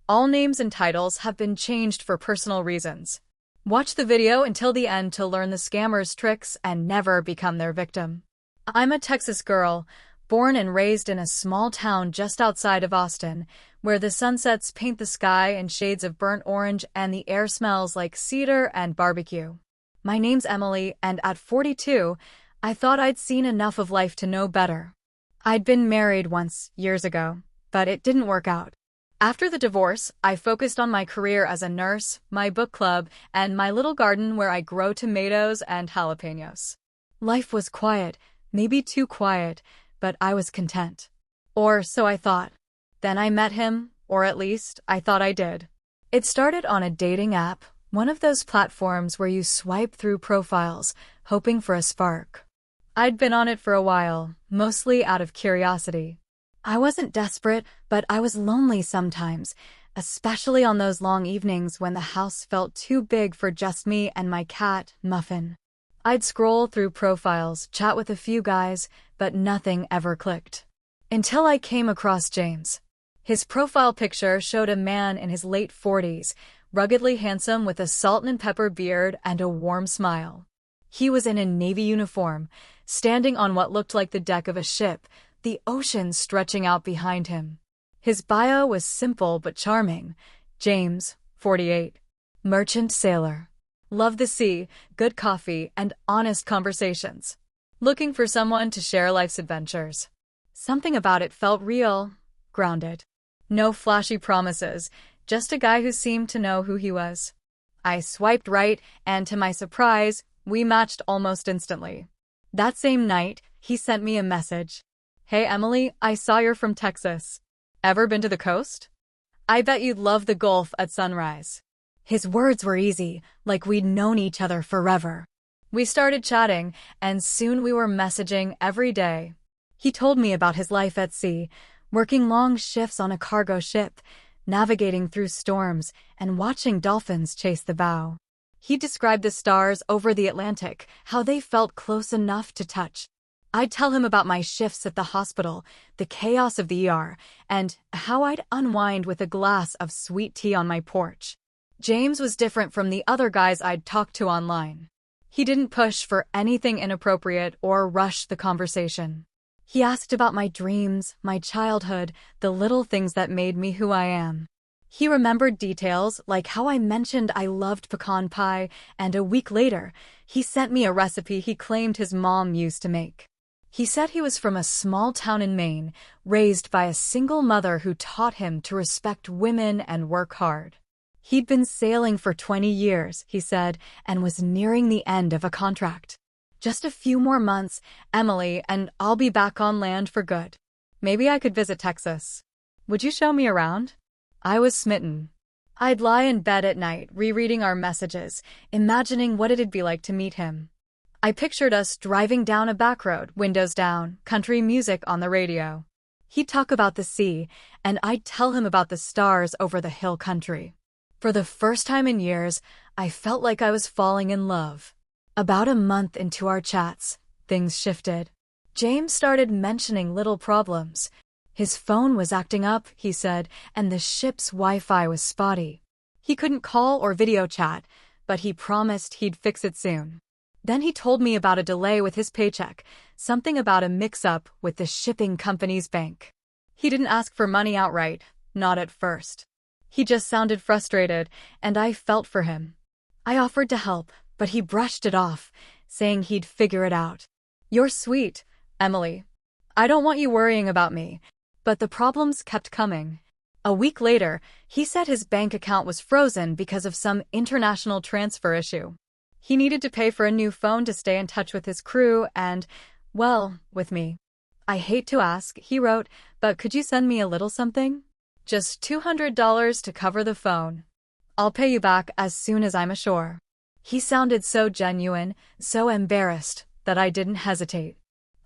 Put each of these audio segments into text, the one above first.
All names and titles have been changed for personal reasons. Watch the video until the end to learn the scammer's tricks and never become their victim. I'm a Texas girl, born and raised in a small town just outside of Austin, where the sunsets paint the sky in shades of burnt orange and the air smells like cedar and barbecue. My name's Emily, and at 42, I thought I'd seen enough of life to know better. I'd been married once, years ago, but it didn't work out. After the divorce, I focused on my career as a nurse, my book club, and my little garden where I grow tomatoes and jalapenos. Life was quiet, maybe too quiet, but I was content. Or so I thought. Then I met him, or at least, I thought I did. It started on a dating app, one of those platforms where you swipe through profiles, hoping for a spark. I'd been on it for a while, mostly out of curiosity. I wasn't desperate, but I was lonely sometimes, especially on those long evenings when the house felt too big for just me and my cat, Muffin. I'd scroll through profiles, chat with a few guys, but nothing ever clicked. Until I came across James. His profile picture showed a man in his late 40s, ruggedly handsome with a salt and pepper beard and a warm smile. He was in a Navy uniform, standing on what looked like the deck of a ship, the ocean stretching out behind him. His bio was simple but charming. James, 48. Merchant sailor. Loved the sea, good coffee, and honest conversations. Looking for someone to share life's adventures. Something about it felt real, grounded. No flashy promises, just a guy who seemed to know who he was. I swiped right, and to my surprise, we matched almost instantly. That same night, he sent me a message. Hey Emily, I saw you're from Texas. Ever been to the coast? I bet you'd love the Gulf at sunrise. His words were easy, like we'd known each other forever. We started chatting, and soon we were messaging every day. He told me about his life at sea, working long shifts on a cargo ship, navigating through storms, and watching dolphins chase the bow. He described the stars over the Atlantic, how they felt close enough to touch. I'd tell him about my shifts at the hospital, the chaos of the ER, and how I'd unwind with a glass of sweet tea on my porch. James was different from the other guys I'd talked to online. He didn't push for anything inappropriate or rush the conversation. He asked about my dreams, my childhood, the little things that made me who I am. He remembered details like how I mentioned I loved pecan pie, and a week later, he sent me a recipe he claimed his mom used to make. He said he was from a small town in Maine, raised by a single mother who taught him to respect women and work hard. He'd been sailing for 20 years, he said, and was nearing the end of a contract. Just a few more months, Emily, and I'll be back on land for good. Maybe I could visit Texas. Would you show me around? I was smitten. I'd lie in bed at night, rereading our messages, imagining what it'd be like to meet him. I pictured us driving down a back road, windows down, country music on the radio. He'd talk about the sea, and I'd tell him about the stars over the hill country. For the first time in years, I felt like I was falling in love. About a month into our chats, things shifted. James started mentioning little problems. His phone was acting up, he said, and the ship's Wi-Fi was spotty. He couldn't call or video chat, but he promised he'd fix it soon. Then he told me about a delay with his paycheck, something about a mix-up with the shipping company's bank. He didn't ask for money outright, not at first. He just sounded frustrated, and I felt for him. I offered to help, but he brushed it off, saying he'd figure it out. You're sweet, Emily. I don't want you worrying about me. But the problems kept coming. A week later, he said his bank account was frozen because of some international transfer issue. He needed to pay for a new phone to stay in touch with his crew and, well, with me. I hate to ask, he wrote, but could you send me a little something? Just $200 to cover the phone. I'll pay you back as soon as I'm ashore. He sounded so genuine, so embarrassed, that I didn't hesitate.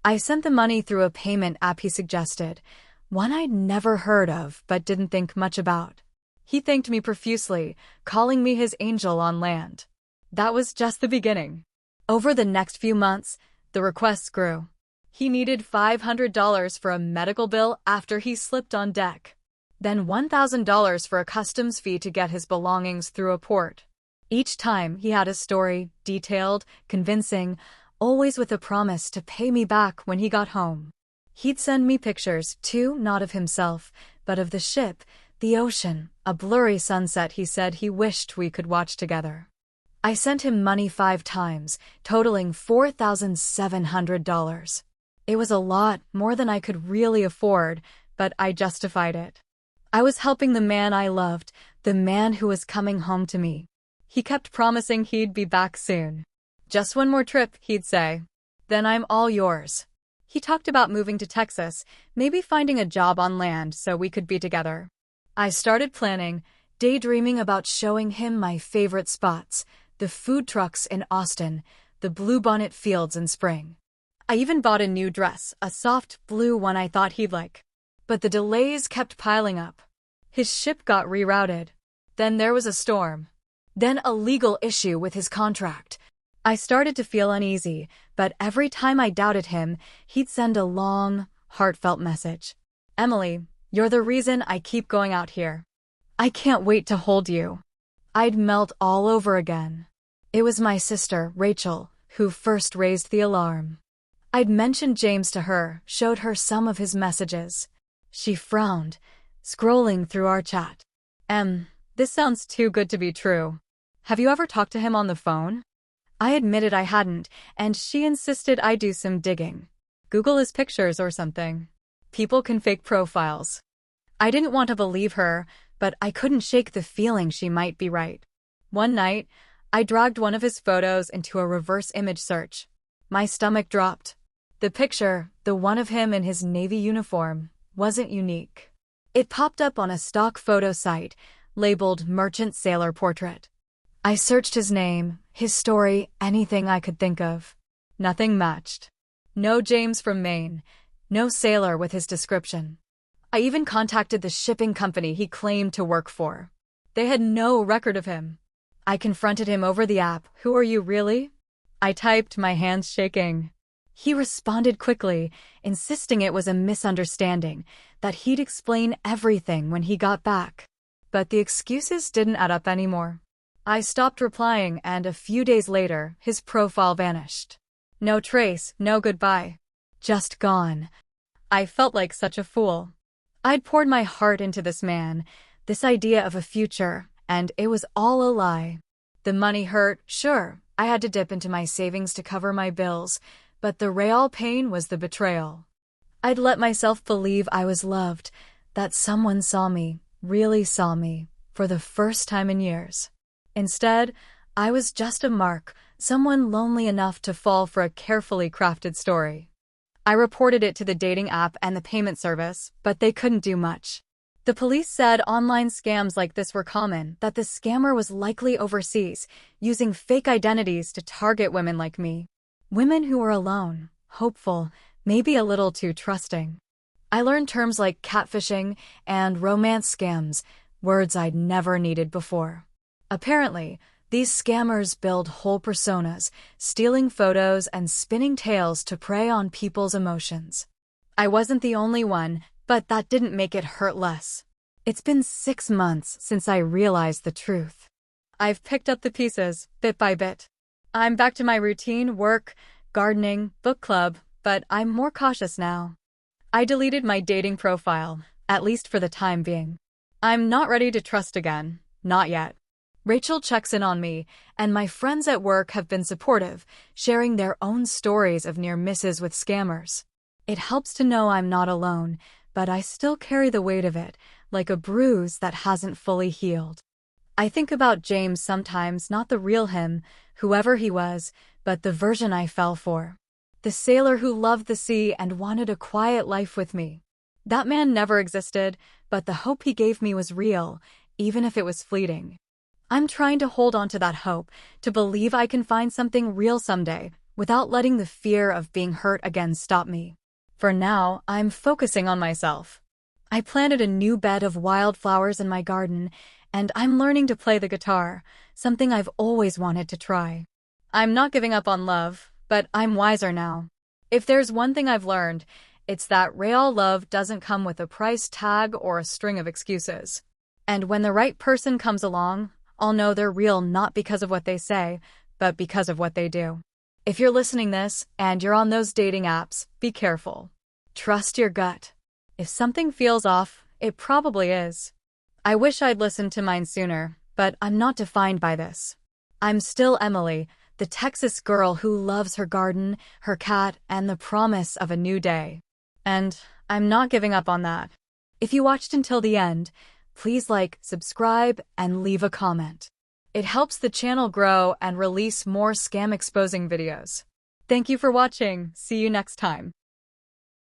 I sent the money through a payment app he suggested, one I'd never heard of but didn't think much about. He thanked me profusely, calling me his angel on land. That was just the beginning. Over the next few months, the requests grew. He needed $500 for a medical bill after he slipped on deck. then $1,000 for a customs fee to get his belongings through a port. Each time he had a story, detailed, convincing, always with a promise to pay me back when he got home. He'd send me pictures, too, not of himself, but of the ship, the ocean, a blurry sunset he said he wished we could watch together. I sent him money 5 times, totaling $4,700. It was a lot, more than I could really afford, but I justified it. I was helping the man I loved, the man who was coming home to me. He kept promising he'd be back soon. Just one more trip, he'd say. Then I'm all yours. He talked about moving to Texas, maybe finding a job on land so we could be together. I started planning, daydreaming about showing him my favorite spots, the food trucks in Austin, the bluebonnet fields in spring. I even bought a new dress, a soft blue one I thought he'd like. But the delays kept piling up. His ship got rerouted. Then there was a storm. Then a legal issue with his contract. I started to feel uneasy, but every time I doubted him, he'd send a long, heartfelt message. Emily, you're the reason I keep going out here. I can't wait to hold you. I'd melt all over again. It was my sister, Rachel, who first raised the alarm. I'd mentioned James to her, showed her some of his messages. She frowned, scrolling through our chat. This sounds too good to be true. Have you ever talked to him on the phone? I admitted I hadn't, and she insisted I do some digging. Google his pictures or something. People can fake profiles. I didn't want to believe her, but I couldn't shake the feeling she might be right. One night, I dragged one of his photos into a reverse image search. My stomach dropped. The picture, the one of him in his Navy uniform, wasn't unique. It popped up on a stock photo site, labeled Merchant Sailor Portrait. I searched his name, his story, anything I could think of. Nothing matched. No James from Maine. No sailor with his description. I even contacted the shipping company he claimed to work for. They had no record of him. I confronted him over the app. Who are you really? I typed, my hands shaking. He responded quickly, insisting it was a misunderstanding, that he'd explain everything when he got back. But the excuses didn't add up anymore. I stopped replying, and a few days later, his profile vanished. No trace, no goodbye. Just gone. I felt like such a fool. I'd poured my heart into this man, this idea of a future, and it was all a lie. The money hurt, sure, I had to dip into my savings to cover my bills, but the real pain was the betrayal. I'd let myself believe I was loved, that someone saw me, really saw me, for the first time in years. Instead, I was just a mark, someone lonely enough to fall for a carefully crafted story. I reported it to the dating app and the payment service, but they couldn't do much. The police said online scams like this were common, that the scammer was likely overseas, using fake identities to target women like me. Women who were alone, hopeful, maybe a little too trusting. I learned terms like catfishing and romance scams, words I'd never needed before. Apparently, these scammers build whole personas, stealing photos and spinning tales to prey on people's emotions. I wasn't the only one, but that didn't make it hurt less. It's been 6 months since I realized the truth. I've picked up the pieces, bit by bit. I'm back to my routine, work, gardening, book club, but I'm more cautious now. I deleted my dating profile, at least for the time being. I'm not ready to trust again, not yet. Rachel checks in on me, and my friends at work have been supportive, sharing their own stories of near misses with scammers. It helps to know I'm not alone, but I still carry the weight of it, like a bruise that hasn't fully healed. I think about James sometimes, not the real him, whoever he was, but the version I fell for. The sailor who loved the sea and wanted a quiet life with me. That man never existed, but the hope he gave me was real, even if it was fleeting. I'm trying to hold on to that hope, to believe I can find something real someday, without letting the fear of being hurt again stop me. For now, I'm focusing on myself. I planted a new bed of wildflowers in my garden, and I'm learning to play the guitar, something I've always wanted to try. I'm not giving up on love, but I'm wiser now. If there's one thing I've learned, It's that real love doesn't come with a price tag or a string of excuses. And when the right person comes along, I'll know they're real not because of what they say, but because of what they do. If you're listening this and you're on those dating apps, be careful. Trust your gut. If something feels off, it probably is. I wish I'd listened to mine sooner, but I'm not defined by this. I'm still Emily, the Texas girl who loves her garden, her cat, and the promise of a new day. And I'm not giving up on that. If you watched until the end, please like, subscribe, and leave a comment. It helps the channel grow and release more scam exposing videos. Thank you for watching. See you next time.